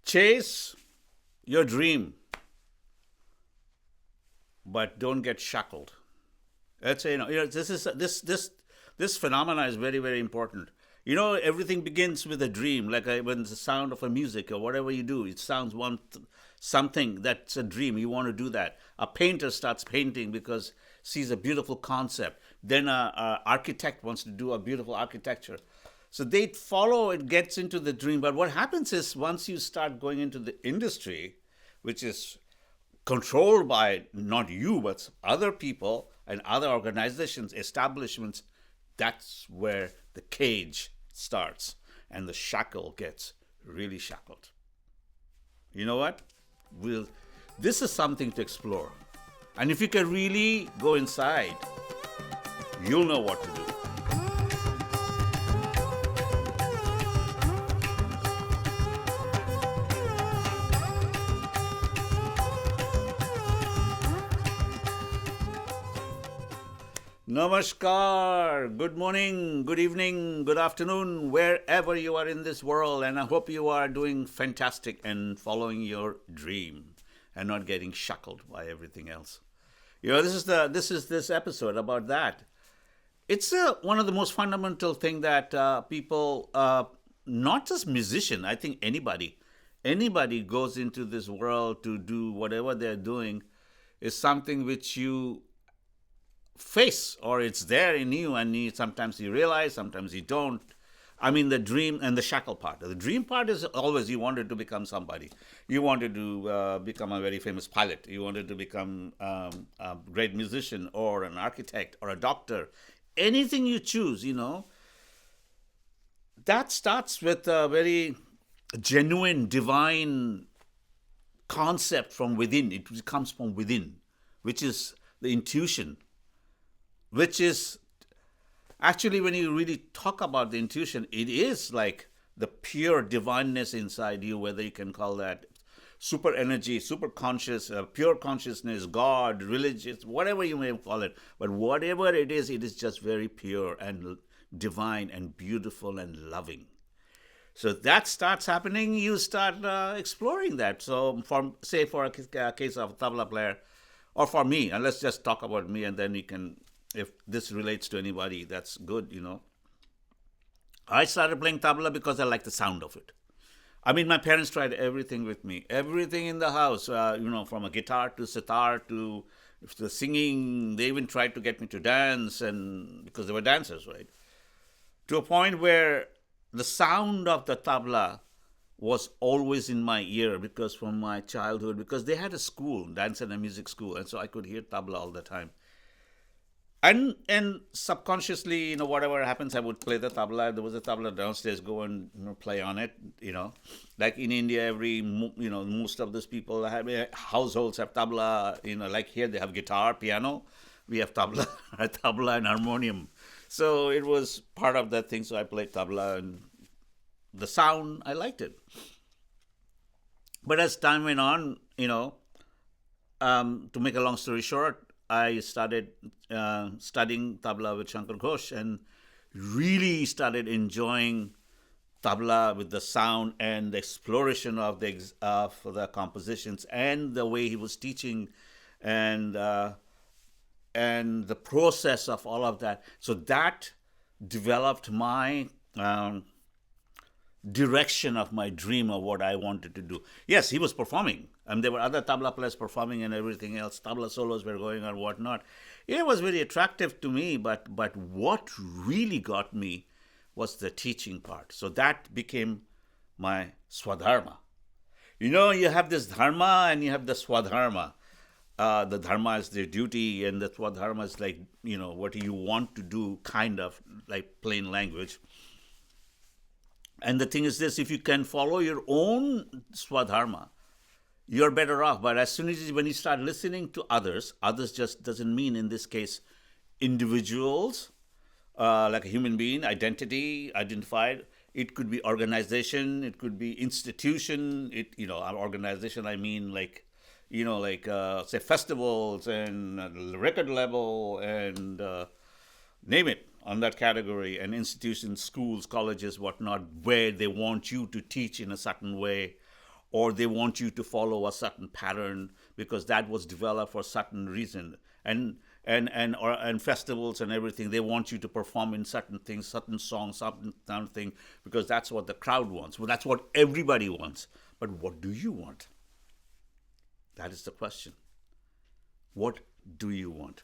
Chase your dream, but don't get shackled. That's this phenomena is very very important. Everything begins with a dream, like when the sound of a music or whatever you do, it sounds something that's a dream. You want to do that. A painter starts painting because sees a beautiful concept. Then a architect wants to do a beautiful architecture. So they follow. It gets into the dream. But what happens is once you start going into the industry, which is controlled by not you but other people and other organizations, establishments, that's where the cage starts and the shackle gets really shackled. You know what? This is something to explore. And if you can really go inside, you'll know what to do. Namaskar, good morning, good evening, good afternoon, wherever you are in this world, and I hope you are doing fantastic and following your dream and not getting shackled by everything else. This episode about that. It's one of the most fundamental thing that people, not just musician, I think anybody goes into this world to do whatever they're doing is something which you face, or it's there in you, and sometimes you realize, sometimes you don't. I mean, the dream and the shackle part. The dream part is always you wanted to become somebody. You wanted to become a very famous pilot. You wanted to become a great musician or an architect or a doctor. Anything you choose, that starts with a very genuine, divine concept from within. It comes from within, which is the intuition, which is actually, when you really talk about the intuition, it is like the pure divineness inside you, whether you can call that super energy, super conscious, pure consciousness, God, religious, whatever you may call it. But whatever it is just very pure and divine and beautiful and loving. So that starts happening, you start exploring that. So for a case of a tabla player, or for me, and let's just talk about me, and then you can, if this relates to anybody, that's good, I started playing tabla because I like the sound of it. I mean, my parents tried everything with me, everything in the house, from a guitar to sitar to the singing. They even tried to get me to dance, and because they were dancers, right? To a point where the sound of the tabla was always in my ear, because from my childhood, because they had a school, dance and a music school, and so I could hear tabla all the time. And subconsciously, whatever happens, I would play the tabla. There was a tabla downstairs, go and play on it. Like in India, most of those people have households have tabla. Like here they have guitar, piano. We have tabla, tabla and harmonium. So it was part of that thing. So I played tabla, and the sound, I liked it. But as time went on, to make a long story short, I started studying tabla with Shankar Ghosh and really started enjoying tabla with the sound and the exploration of the compositions and the way he was teaching and the process of all of that. So that developed my direction of my dream of what I wanted to do. Yes, he was performing, and there were other tabla players performing and everything else. Tabla solos were going on, whatnot. It was very attractive to me, but what really got me was the teaching part. So that became my swadharma. You have this dharma and you have the swadharma. The dharma is the duty, and the swadharma is like, what you want to do, kind of like plain language. And the thing is this, if you can follow your own swadharma, you're better off. But as soon as when you start listening to others just doesn't mean, in this case, individuals, like a human being, identified. It could be organization, it could be institution. Our organization, I mean, say festivals and record label and name it, on that category, and institutions, schools, colleges, whatnot, where they want you to teach in a certain way, or they want you to follow a certain pattern because that was developed for a certain reason. And festivals and everything, they want you to perform in certain things, certain songs, certain thing, because that's what the crowd wants. Well, that's what everybody wants. But what do you want? That is the question. What do you want?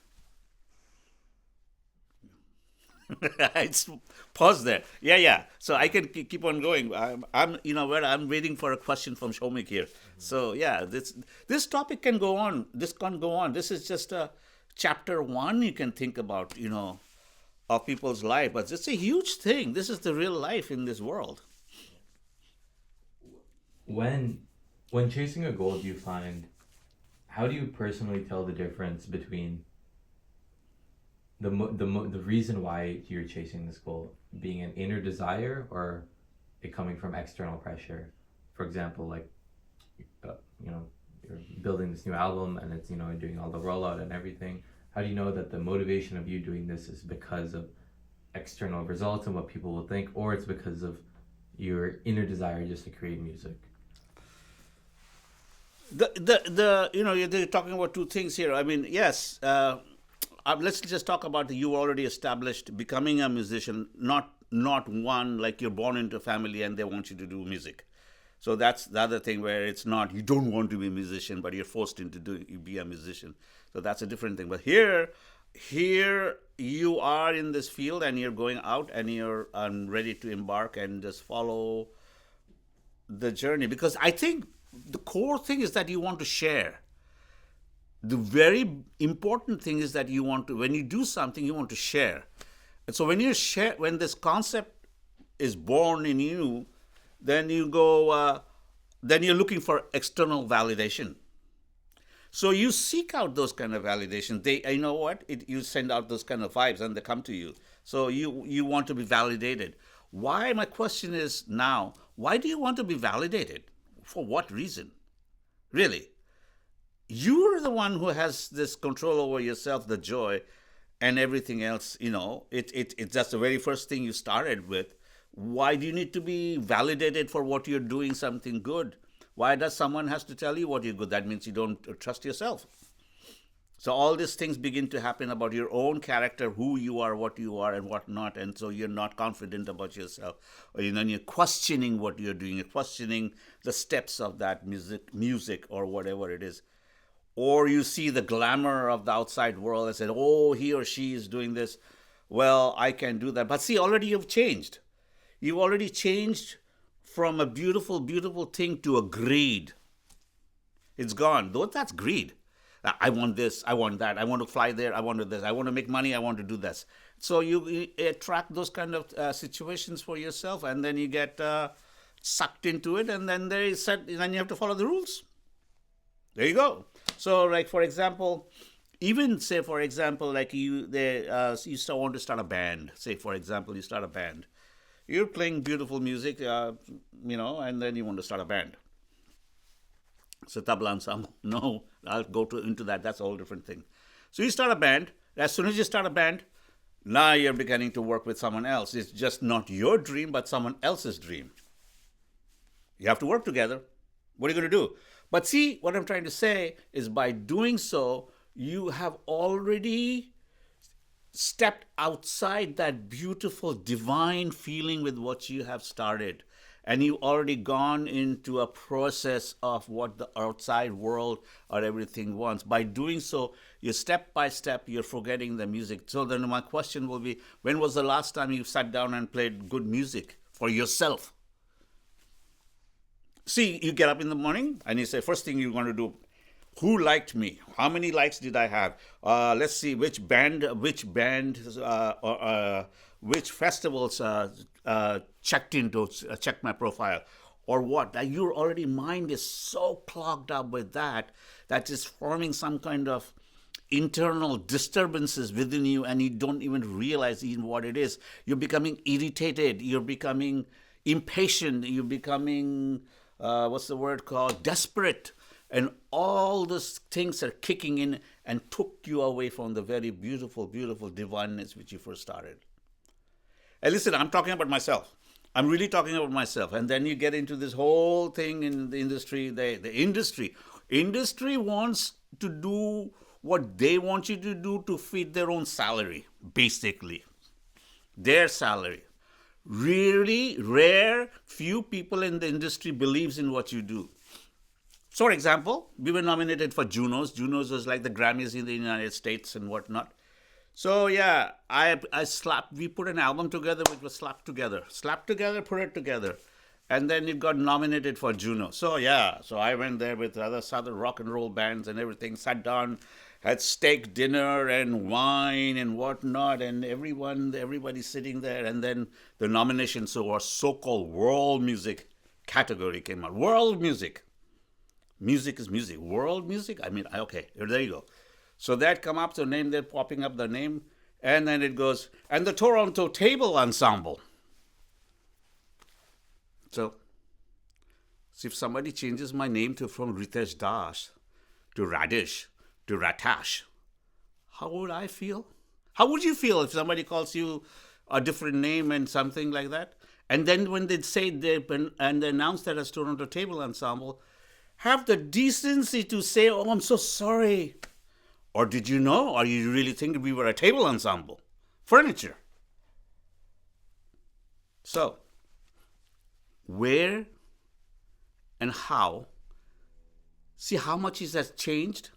It's pause there. Yeah. So I can keep on going. I'm you know where I'm waiting for a question from Shomik here. So yeah, this topic can go on. This can go on. This is just a chapter one. You can think about of people's life, but it's a huge thing. This is the real life in this world. When when chasing a goal, do you find how do you personally tell the difference between the reason why you're chasing this goal being an inner desire or it coming from external pressure? For example, like uh, you know you're building this new album and it's doing all the rollout and everything. How do you know that the motivation of you doing this is because of external results and what people will think, or it's because of your inner desire just to create music? The they're talking about two things here. I mean, yes. Let's just talk about you already established becoming a musician, not one like you're born into a family and they want you to do music. So that's the other thing where it's not you don't want to be a musician, but you're forced into doing you be a musician. So that's a different thing. But here you are in this field and you're going out and you're ready to embark and just follow the journey, because I think the core thing is that you want to share. The very important thing is that you want to, when you do something, you want to share. And so when you share, when this concept is born in you, then you go, then you're looking for external validation. So you seek out those kind of validation. You know what? You send out those kind of vibes, and they come to you. So you want to be validated. Why? My question is now, why do you want to be validated? For what reason? Really? You're the one who has this control over yourself, the joy, and everything else. It's just the very first thing you started with. Why do you need to be validated for what you're doing something good? Why does someone has to tell you what you're good? That means you don't trust yourself. So all these things begin to happen about your own character, who you are, what you are, and what not, and so you're not confident about yourself. Or you're questioning what you're doing, you're questioning the steps of that music or whatever it is. Or you see the glamour of the outside world and said, "Oh, he or she is doing this. Well, I can do that." But see, already you've changed. You've already changed from a beautiful, beautiful thing to a greed. It's gone. Though that's greed. I want this, I want that, I want to fly there, I want to this, I want to make money, I want to do this. So you attract those kind of situations for yourself, and then you get sucked into it, and then then you have to follow the rules. There you go. So, like for example, even say for example, like you still want to start a band. Say for example, you start a band. You're playing beautiful music, and then you want to start a band. So tabla ensemble. No, I'll go into that. That's a whole different thing. So you start a band. As soon as you start a band, now you're beginning to work with someone else. It's just not your dream, but someone else's dream. You have to work together. What are you going to do? But see, what I'm trying to say is by doing so, you have already stepped outside that beautiful divine feeling with what you have started. And you've already gone into a process of what the outside world or everything wants. By doing so, you step by step, you're forgetting the music. So then my question will be, when was the last time you sat down and played good music for yourself? See, you get up in the morning and you say, first thing you're going to do, who liked me? How many likes did I have? Let's see which which festivals checked into checked my profile, or what? Your already mind is so clogged up with that is forming some kind of internal disturbances within you, and you don't even realize even what it is. You're becoming irritated. You're becoming impatient. You're becoming what's the word called? Desperate. And all those things are kicking in and took you away from the very beautiful, beautiful divineness which you first started. And listen, I'm talking about myself. I'm really talking about myself. And then you get into this whole thing in the industry. The industry wants to do what they want you to do to feed their own salary, basically. Their salary. Really rare, few people in the industry believes in what you do. So, for example, we were nominated for Junos. Junos was like the Grammys in the United States and whatnot. So yeah, we put an album together which was slapped together, put it together, and then it got nominated for Juno. So yeah, so I went there with other southern rock and roll bands and everything, sat down, had steak dinner and wine and whatnot, and everybody sitting there, and then the nomination so our so-called world music category came out. World music. Music is music. World music? I mean, okay, there you go. So that come up, the name, they're popping up the name, and then it goes, and the Toronto Table Ensemble. So, if somebody changes my name from Ritesh Das to Radish to Ratash, how would I feel? How would you feel if somebody calls you a different name and something like that? And then when they say they announce that as Toronto Table Ensemble, have the decency to say, "Oh, I'm so sorry." Or did you know? Or you really think we were a table ensemble? Furniture. So, where and how? See how much it has changed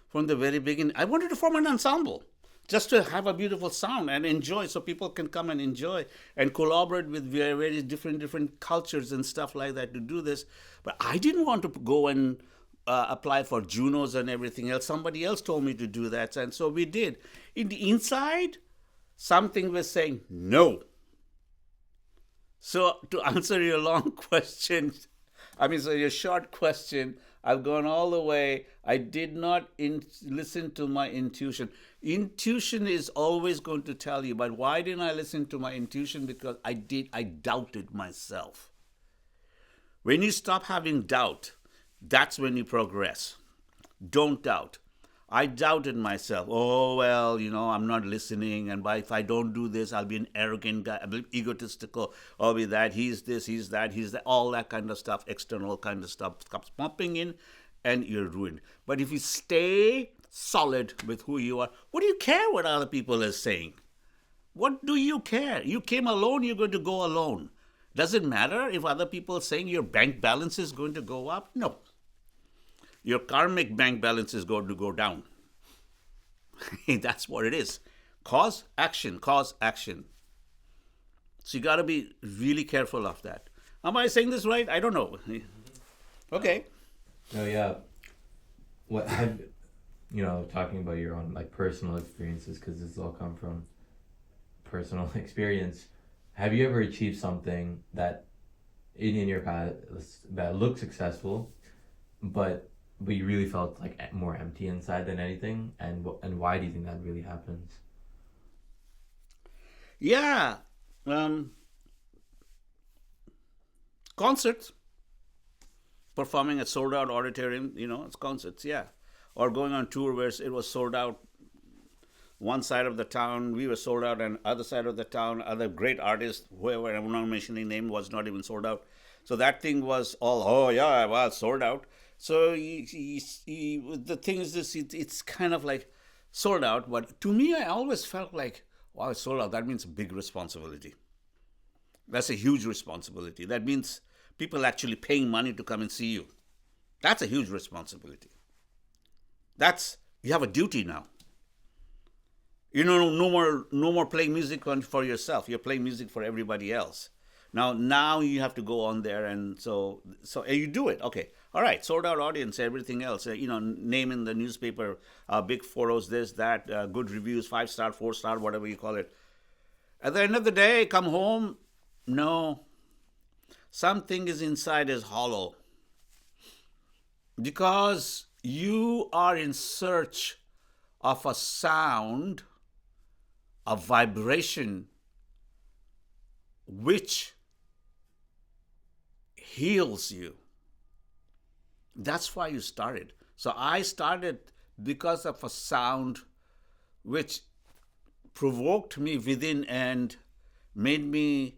from the very beginning. I wanted to form an ensemble just to have a beautiful sound and enjoy, so people can come and enjoy and collaborate with various different cultures and stuff like that to do this. But I didn't want to go and apply for Junos and everything else. Somebody else told me to do that, and so we did. In the inside, something was saying no. So to answer your long question, so your short question, I've gone all the way. I did not listen to my intuition. Intuition is always going to tell you, but why didn't I listen to my intuition? Because I doubted myself. When you stop having doubt, that's when you progress. Don't doubt. I doubted myself. Oh, well, I'm not listening. And if I don't do this, I'll be an arrogant guy. I'll be egotistical. I'll be that. He's this, he's that, he's that. All that kind of stuff, external kind of stuff comes pumping in, and you're ruined. But if you stay solid with who you are, what do you care what other people are saying? What do you care? You came alone, you're going to go alone. Does it matter if other people are saying your bank balance is going to go up? No. Your karmic bank balance is going to go down. That's what it is. Cause, action. So you got to be really careful of that. Am I saying this right? I don't know. Okay. No, yeah. What have talking about your own personal experiences, because this all come from personal experience. Have you ever achieved something that in your past that looked successful, but you really felt more empty inside than anything? And why do you think that really happens? Yeah. Concerts. Performing at sold out auditorium, it's concerts, yeah. Or going on tour where it was sold out one side of the town, we were sold out, and other side of the town, other great artists, whoever I'm not mentioning name, was not even sold out. So that thing was all, oh yeah, well, sold out. So the thing is this, it's kind of like sold out, but to me, I always felt like, wow, it's sold out. That means a big responsibility. That's a huge responsibility. That means people actually paying money to come and see you. That's a huge responsibility. You have a duty now. No more playing music for yourself. You're playing music for everybody else. Now you have to go on there, and so you do it. Okay, all right, sold out audience, everything else. Name in the newspaper, big photos, this, that, good reviews, 5-star, 4-star, whatever you call it. At the end of the day, come home. No, something is inside is hollow, because you are in search of a sound, a vibration, which heals you. That's why you started. So I started because of a sound which provoked me within and made me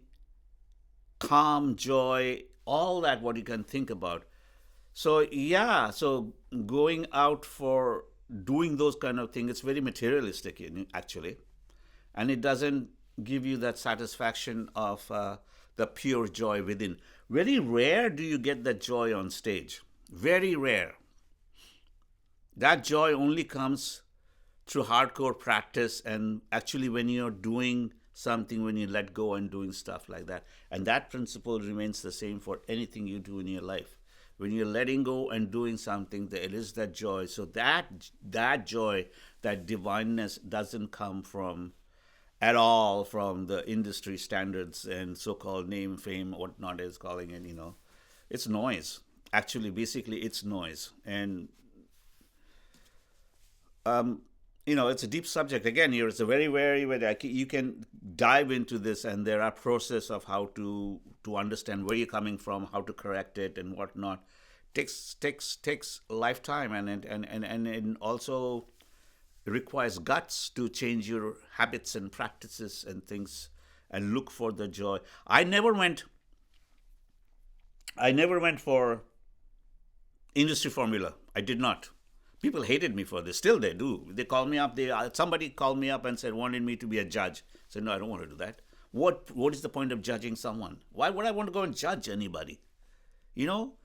calm, joy, all that what you can think about. So yeah, so going out for doing those kind of things, it's very materialistic actually, and it doesn't give you that satisfaction of the pure joy within. Very rare do you get that joy on stage. Very rare. That joy only comes through hardcore practice and actually when you're doing something, when you let go and doing stuff like that. And that principle remains the same for anything you do in your life. When you're letting go and doing something, there is that joy. So that joy, that divineness doesn't come from at all from the industry standards and so-called name, fame, whatnot is calling it, It's noise. Actually, basically, it's noise. And it's a deep subject. Again, here it's a very, very, very. You can dive into this, and there are process of how to understand where you're coming from, how to correct it, and whatnot. Takes a lifetime, and it also requires guts to change your habits and practices and things, and look for the joy. I never went for industry formula. I did not. People hated me for this. Still, they do. They call me up. Somebody called me up and wanted me to be a judge. I said, no, I don't want to do that. What is the point of judging someone? Why would I want to go and judge anybody?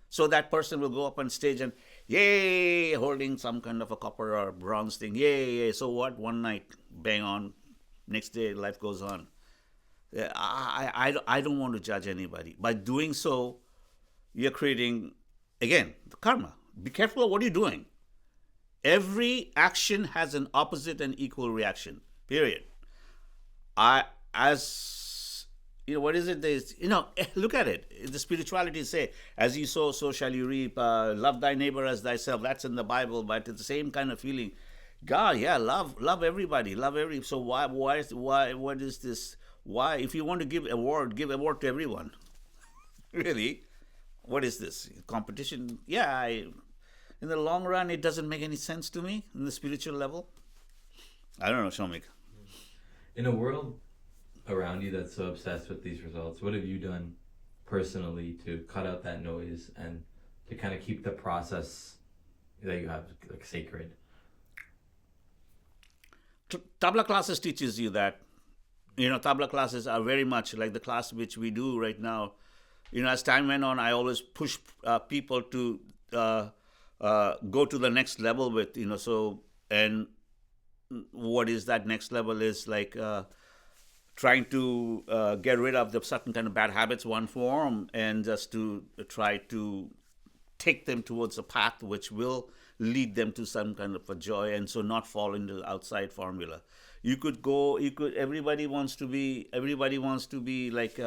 So that person will go up on stage and, yay, holding some kind of a copper or bronze thing. Yay. So what? One night, bang on. Next day, life goes on. I don't want to judge anybody. By doing so, you're creating, again, the karma. Be careful of what you're doing. Every action has an opposite and equal reaction. Period. What is it? Look at it. The spirituality say, as you sow, so shall you reap. Love thy neighbor as thyself. That's in the Bible, but it's the same kind of feeling. God, yeah, love everybody, So what is this? Why, if you want to give award to everyone. Really, what is this competition? Yeah, in the long run, it doesn't make any sense to me in the spiritual level. I don't know, Shomik. In a world around you that's so obsessed with these results, what have you done personally to cut out that noise and to kind of keep the process that you have sacred? Tabla classes teaches you that. Tabla classes are very much like the class which we do right now. As time went on, I always push people to go to the next level with, and what is that next level is like trying to get rid of the certain kind of bad habits, one form, and just to try to take them towards a path which will lead them to some kind of a joy, and so not fall into the outside formula. Everybody wants to be like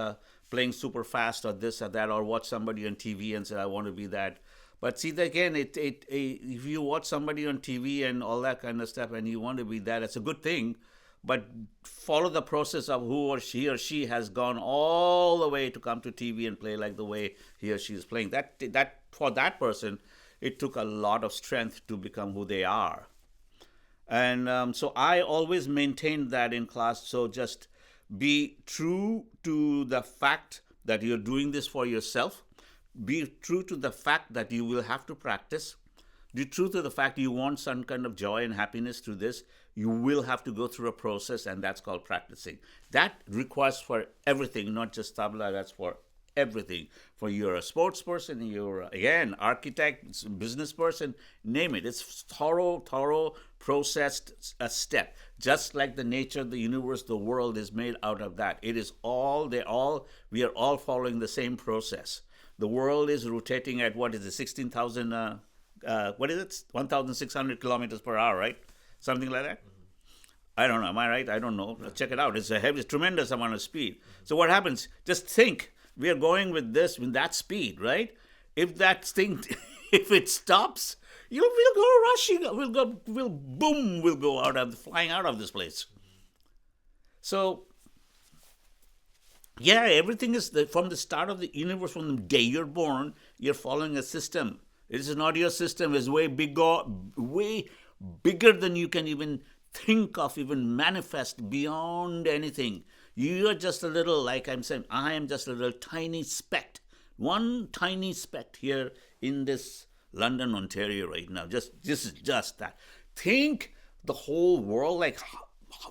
playing super fast or this or that, or watch somebody on TV and say, I want to be that. But see, again, if you watch somebody on TV and all that kind of stuff and you want to be that, it's a good thing. But follow the process of who or she has gone all the way to come to TV and play like the way he or she is playing. That for that person, it took a lot of strength to become who they are. And so I always maintained that in class. So just be true to the fact that you're doing this for yourself. Be true to the fact that you will have to practice. Be true to the fact you want some kind of joy and happiness through this. You will have to go through a process, and that's called practicing. That requires for everything, not just tabla, that's for everything. For you're a sports person, you're, again, architect, business person, name it. It's thorough, processed step. Just like the nature of the universe, the world is made out of that. It is we are all following the same process. The world is rotating at, 16,000, 1,600 kilometers per hour, right? Something like that? I don't know. Am I right? I don't know. Let's check it out. It's a tremendous amount of speed. So what happens? Just think, we are going with that speed, right? If that thing, if it stops, we'll go rushing, we'll go flying out of this place. So, yeah, everything is from the start of the universe, from the day you're born, you're following a system. It is not your system. It's way bigger than you can even think of, even manifest beyond anything. You are just a little, like I'm saying, I am just a little tiny speck, one tiny speck here in this London, Ontario right now. Just this is just that. Think the whole world, like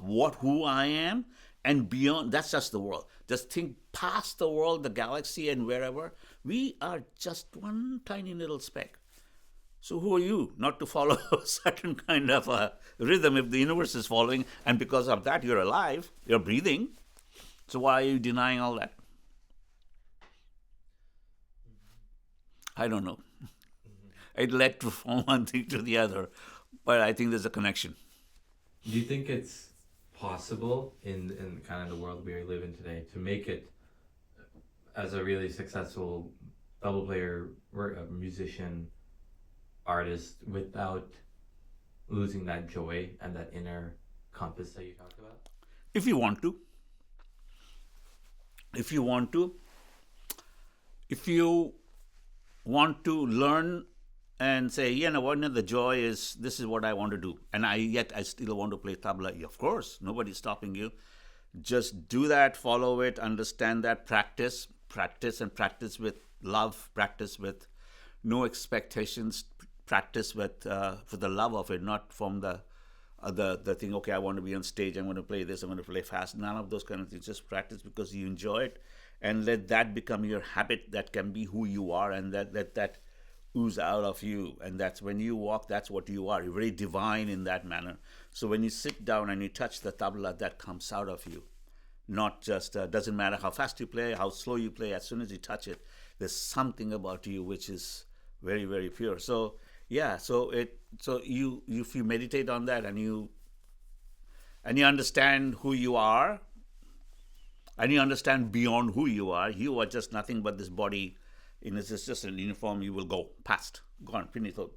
who I am, and beyond. That's just the world. Just think past the world, the galaxy, and wherever. We are just one tiny little speck. So who are you not to follow a certain kind of a rhythm if the universe is following, and because of that you're alive, you're breathing. So why are you denying all that? I don't know. It led to from one thing to the other, but I think there's a connection. Do you think it's possible in kind of the world we live in today to make it as a really successful double player, or a musician, artist, without losing that joy and that inner compass that you talked about? If you want to, if you want to, if you want to learn and say, you know what, the joy is, this is what I want to do, and I still want to play tabla. Of course, nobody's stopping you. Just do that, follow it, understand that, practice, and practice with love, practice with no expectations, practice with for the love of it, not from the thing. Okay, I want to be on stage. I'm going to play this. I'm going to play fast. None of those kind of things. Just practice because you enjoy it, and let that become your habit. That can be who you are, and that ooze out of you. And that's when you walk. That's what you are. You're very divine in that manner. So when you sit down and you touch the tabla, that comes out of you. Not just doesn't matter how fast you play, how slow you play. As soon as you touch it, there's something about you which is very, very pure. So yeah, so you if you meditate on that, and you understand who you are, and you understand beyond who you are just nothing but this body. It's just an uniform. You will go past, gone, finito,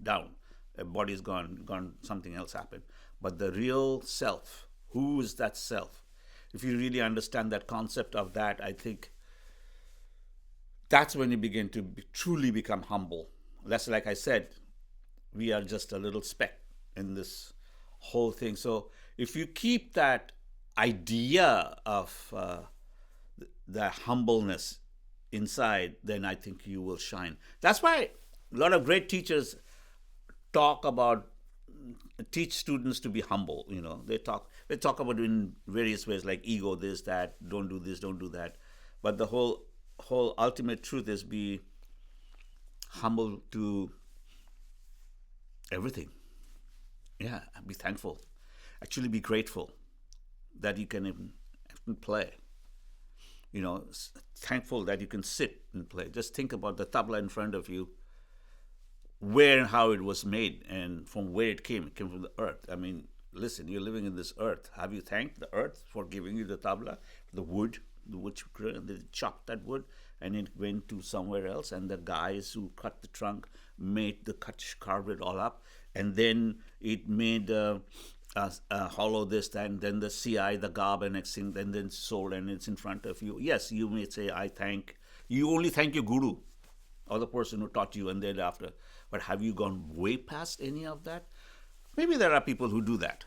down. A body is gone. Something else happened. But the real self, who is that self? If you really understand that concept of that, I think that's when you begin to truly become humble. That's, like I said, we are just a little speck in this whole thing. So if you keep that idea of the humbleness inside, then I think you will shine. That's why a lot of great teachers teach students to be humble. They talk about it in various ways, like ego, this, that, don't do this, don't do that. But the whole ultimate truth is be humble to everything. Yeah, be thankful. Actually, be grateful that you can even play. Thankful that you can sit and play. Just think about the tabla in front of you, where and how it was made, and from where it came. It came from the earth. I mean, listen, you're living in this earth. Have you thanked the earth for giving you the tabla, the wood they chopped that wood, and it went to somewhere else, and the guys who cut the trunk carved it all up, and then it made hollow this, that, and then the CI, the garb, and next thing, then sold, and it's in front of you. Yes, you may say, you only thank your guru or the person who taught you, and then after. But have you gone way past any of that? Maybe there are people who do that,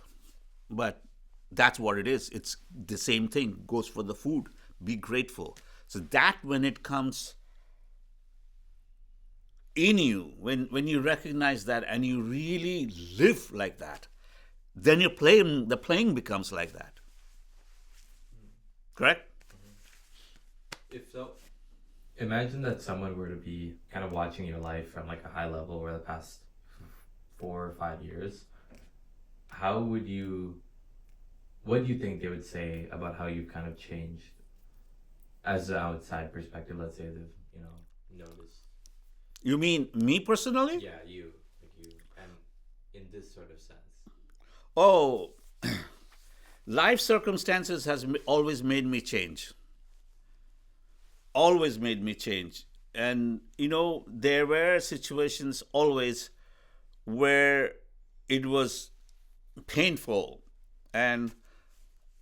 but that's what it is. It's the same thing goes for the food. Be grateful. So that when it comes in you, when you recognize that and you really live like that, then the playing becomes like that. Correct? If so, imagine that someone were to be kind of watching your life from like a high level over the past 4 or 5 years. What do you think they would say about how you've kind of changed as an outside perspective? Let's say they've, noticed. You mean me personally? Yeah, you, and in this sort of sense. Oh, life circumstances has always made me change. Always made me change. And, there were situations always where it was painful and,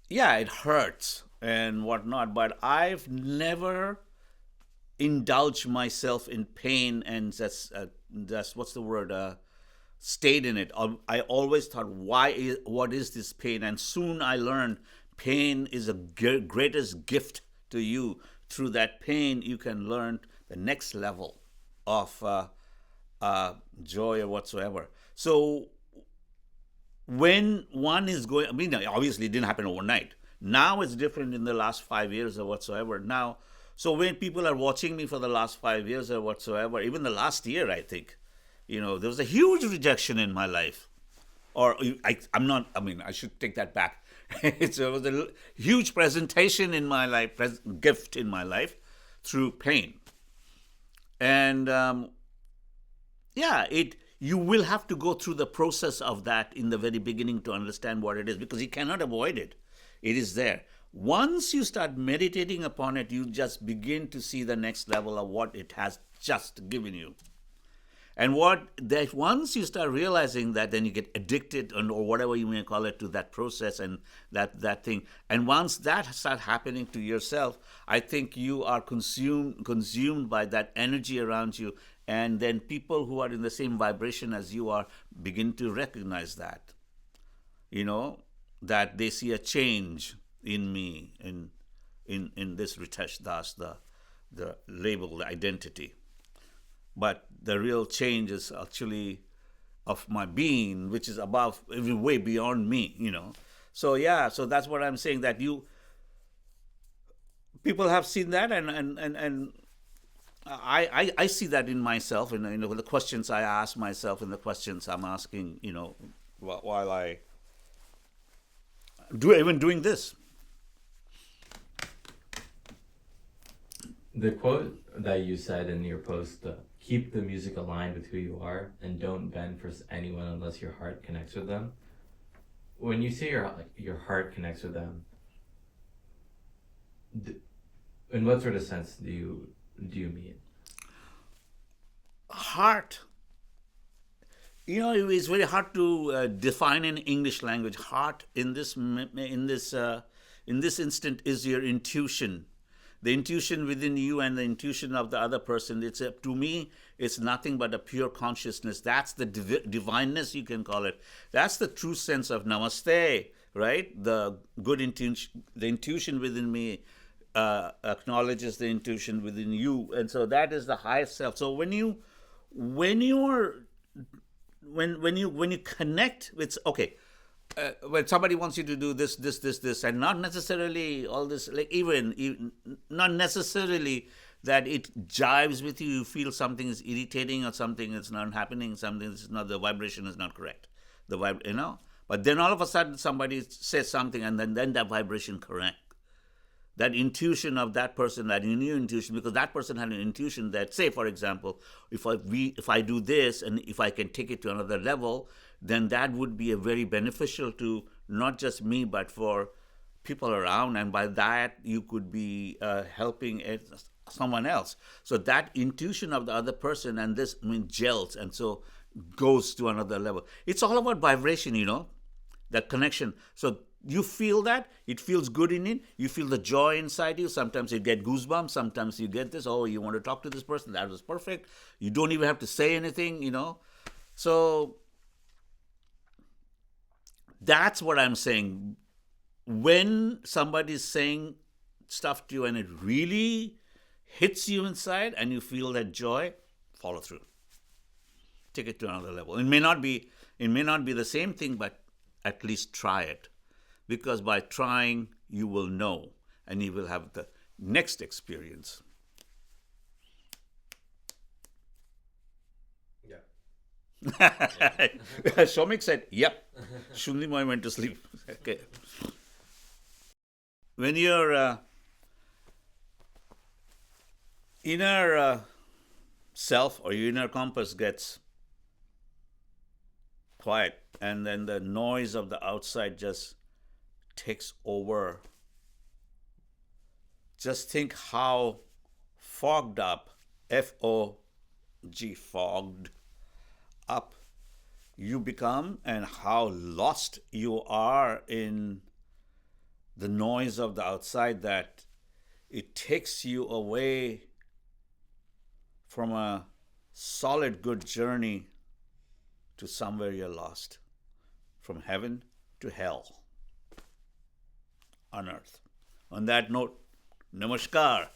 yeah, it hurts and whatnot, but I've never indulged myself in pain and just what's the word? Stayed in it. I always thought, what is this pain? And soon I learned pain is the greatest gift to you. Through that pain, you can learn the next level of joy or whatsoever. So when one is going, I mean, obviously it didn't happen overnight. Now it's different in the last 5 years or whatsoever. Now, so when people are watching me for the last 5 years or whatsoever, even the last year, I think, there was a huge rejection in my life. Or I'm not, I mean, I should take that back. It was a huge presentation in my life, gift in my life through pain. And you will have to go through the process of that in the very beginning to understand what it is, because you cannot avoid it. It is there. Once you start meditating upon it, you just begin to see the next level of what it has just given you. And once you start realizing that, then you get addicted, or whatever you may call it, to that process and that thing. And once that starts happening to yourself, I think you are consumed by that energy around you. And then people who are in the same vibration as you are begin to recognize that, that they see a change in me, in this Ritesh Das, the label, the identity. But the real change is actually of my being, which is above, way beyond me, So so that's what I'm saying, that people have seen that, and I see that in myself, and the questions I ask myself and the questions I'm asking, while I even doing this. The quote that you said in your post, keep the music aligned with who you are and don't bend for anyone unless your heart connects with them. When you say your heart connects with them, in what sort of sense do you mean? Heart. It's very hard to define in English language. Heart in this instant is your intuition. The intuition within you and the intuition of the other person. To me, it's nothing but a pure consciousness. That's the divineness, you can call it. That's the true sense of namaste, right? The good intuition, the intuition within me acknowledges the intuition within you, and so that is the highest self. So when you connect with, when somebody wants you to do this, and not necessarily all this, like even not necessarily that it jives with you. You feel something is irritating or something is not happening, something is not, the vibration is not correct. But then all of a sudden somebody says something, and then that vibration correct. That intuition of that person, that new intuition, because that person had an intuition that, say, for example, if I do this and if I can take it to another level, then that would be a very beneficial to not just me, but for people around. And by that, you could be helping someone else. So that intuition of the other person and this gels, and so goes to another level. It's all about vibration, that connection. So you feel that, it feels good in it, you feel the joy inside you. Sometimes you get goosebumps, sometimes you get this, you want to talk to this person, that was perfect. You don't even have to say anything, So that's what I'm saying. When somebody's saying stuff to you and it really hits you inside and you feel that joy, follow through. Take it to another level. It may not be the same thing, but at least try it. Because by trying, you will know, and you will have the next experience. Yeah. Shomik said, yep. Shundimoy went to sleep. Okay. When your inner self or your inner compass gets quiet, and then the noise of the outside just takes over, just think how fogged up, F-O-G, fogged up you become, and how lost you are in the noise of the outside, that it takes you away from a solid, good journey to somewhere you're lost, from heaven to hell. on earth. On that note, namaskar.